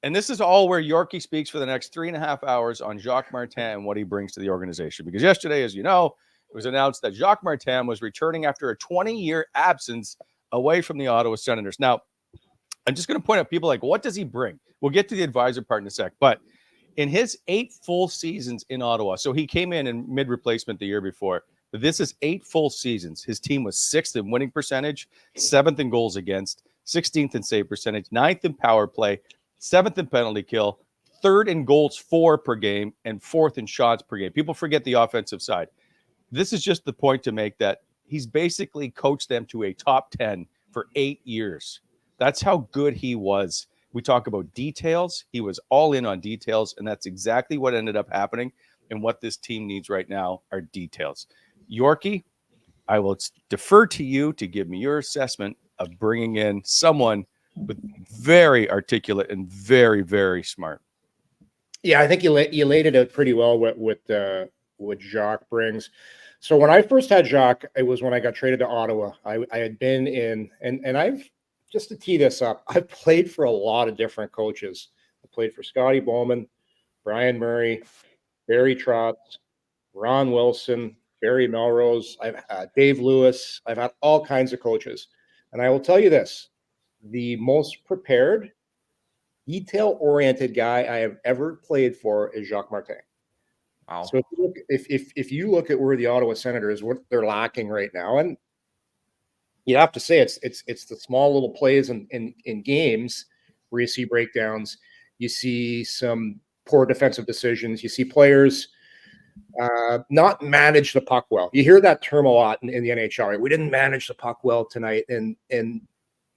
And this is all where Yorkie speaks for the next 3.5 hours on Jacques Martin and what he brings to the organization. Because yesterday, as you know, it was announced that Jacques Martin was returning after a 20-year absence away from the Ottawa Senators. Now, I'm just going to point out people like, what does he bring? We'll get to the advisor part in a sec. But in his 8 full seasons in Ottawa, so he came in mid-replacement the year before, but this is 8 full seasons. His team was 6th in winning percentage, 7th in goals against, 16th in save percentage, 9th in power play, 7th in penalty kill, 3rd in goals for per game, and 4th in shots per game. People forget the offensive side. This is just the point to make that he's basically coached them to a top 10 for 8 years. That's how good he was. We talk about details. He was all in on details, and that's exactly what ended up happening. And what this team needs right now are details. Yorkie, I will defer to you to give me your assessment of bringing in someone with very articulate and very, very smart. Yeah, I think you laid it out pretty well what Jacques brings. So when I first had Jacques, it was when I got traded to Ottawa. I had been in, and I've, just to tee this up, I've played for a lot of different coaches. I played for Scotty Bowman, Brian Murray, Barry Trotz, Ron Wilson, Barry Melrose, I've Dave Lewis. I've had all kinds of coaches. And I will tell you this, the most prepared, detail-oriented guy I have ever played for is Jacques Martin. Wow. So if you look at where the Ottawa Senators, what they're lacking right now, and you have to say it's the small little plays in games where you see breakdowns, you see some poor defensive decisions, you see players not manage the puck well. You hear that term a lot in the NHL. Right? We didn't manage the puck well tonight, and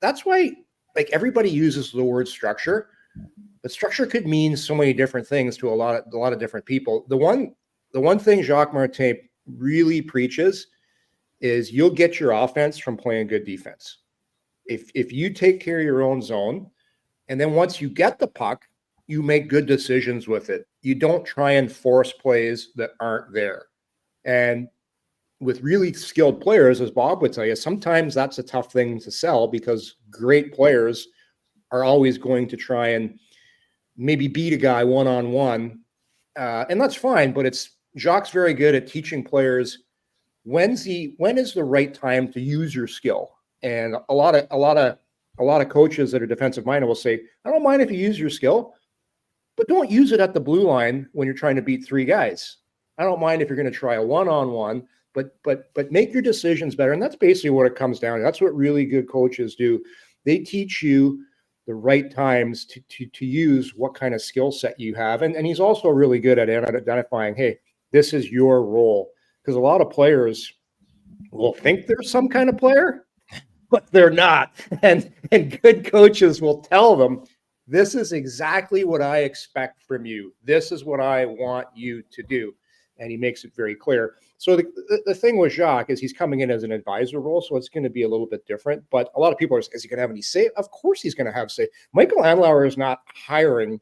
that's why like everybody uses the word structure, but structure could mean so many different things to a lot of different people. The one thing Jacques Martin really preaches is you'll get your offense from playing good defense. If you take care of your own zone, and then once you get the puck, you make good decisions with it. You don't try and force plays that aren't there. And with really skilled players, as Bob would tell you, sometimes that's a tough thing to sell because great players are always going to try and maybe beat a guy one-on-one. And that's fine, but Jacques very good at teaching players when is the right time to use your skill. And a lot of coaches that are defensive minded will say, I don't mind if you use your skill, but don't use it at the blue line when you're trying to beat 3 guys. I don't mind if you're going to try a one-on-one, but make your decisions better. And that's basically what it comes down to. That's what really good coaches do. They teach you the right times to use what kind of skill set you have. And he's also really good at identifying, hey, this is your role. Because a lot of players will think they're some kind of player, but they're not. And good coaches will tell them, this is exactly what I expect from you. This is what I want you to do. And he makes it very clear. So the thing with Jacques is he's coming in as an advisor role, so it's going to be a little bit different. But a lot of people are, is he going to have any say? Of course he's going to have say. Michael Andlauer is not hiring,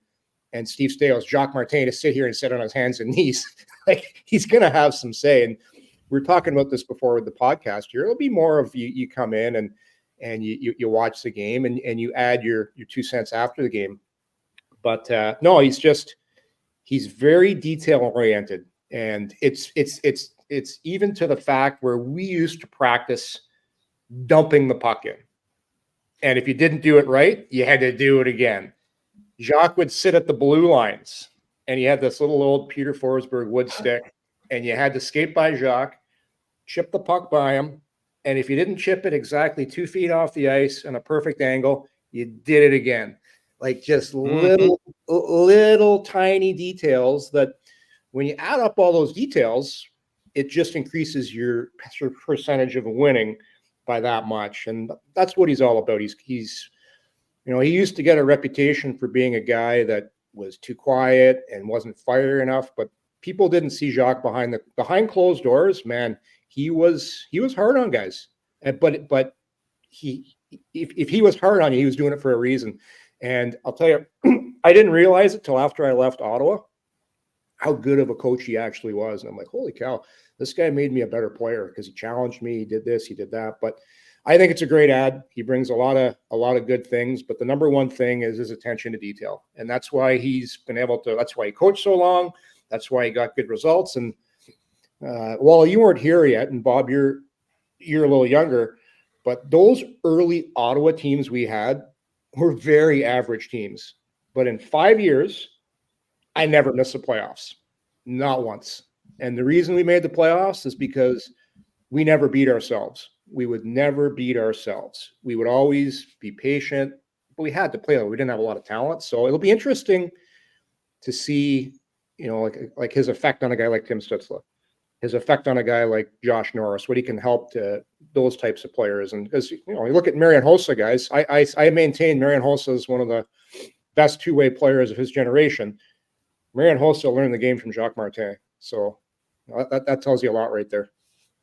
and Steve Staios, Jacques Martin, to sit here and sit on his hands and knees. Like, he's going to have some say. And we're talking about this before with the podcast here. It'll be more of you come in and you watch the game and you add your 2 cents after the game. But no, he's very detail oriented. And it's even to the fact where we used to practice dumping the puck in. And if you didn't do it right, you had to do it again. Jacques would sit at the blue lines, and he had this little old Peter Forsberg wood stick, and you had to skate by Jacques, chip the puck by him, and if you didn't chip it exactly 2 feet off the ice in a perfect angle, you did it again. Like just little tiny details that when you add up all those details, it just increases your percentage of winning by that much. And that's what he's all about. He's he used to get a reputation for being a guy that was too quiet and wasn't fiery enough, but people didn't see Jacques behind closed doors. Man, he was hard on guys. But if he was hard on you, he was doing it for a reason. And I'll tell you, I didn't realize it till after I left Ottawa how good of a coach he actually was. And I'm like, holy cow, this guy made me a better player because he challenged me. He did this, he did that. But I think it's a great ad. He brings a lot of good things, but the number one thing is his attention to detail. And that's why he's been able to, that's why he coached so long. That's why he got good results. And well, you weren't here yet, and Bob, you're a little younger, but those early Ottawa teams we had were very average teams. But in 5 years, I never missed the playoffs. Not once. And the reason we made the playoffs is because we never beat ourselves. We would never beat ourselves. We would always be patient, but we had to play. We didn't have a lot of talent. So it'll be interesting to see, like his effect on a guy like Tim Stützle, his effect on a guy like Josh Norris, what he can help to those types of players. And because, you look at Marian Hossa, guys, I maintain Marian Hossa is one of the best two-way players of his generation. Marian Hossa learned the game from Jacques Martin. So that tells you a lot right there.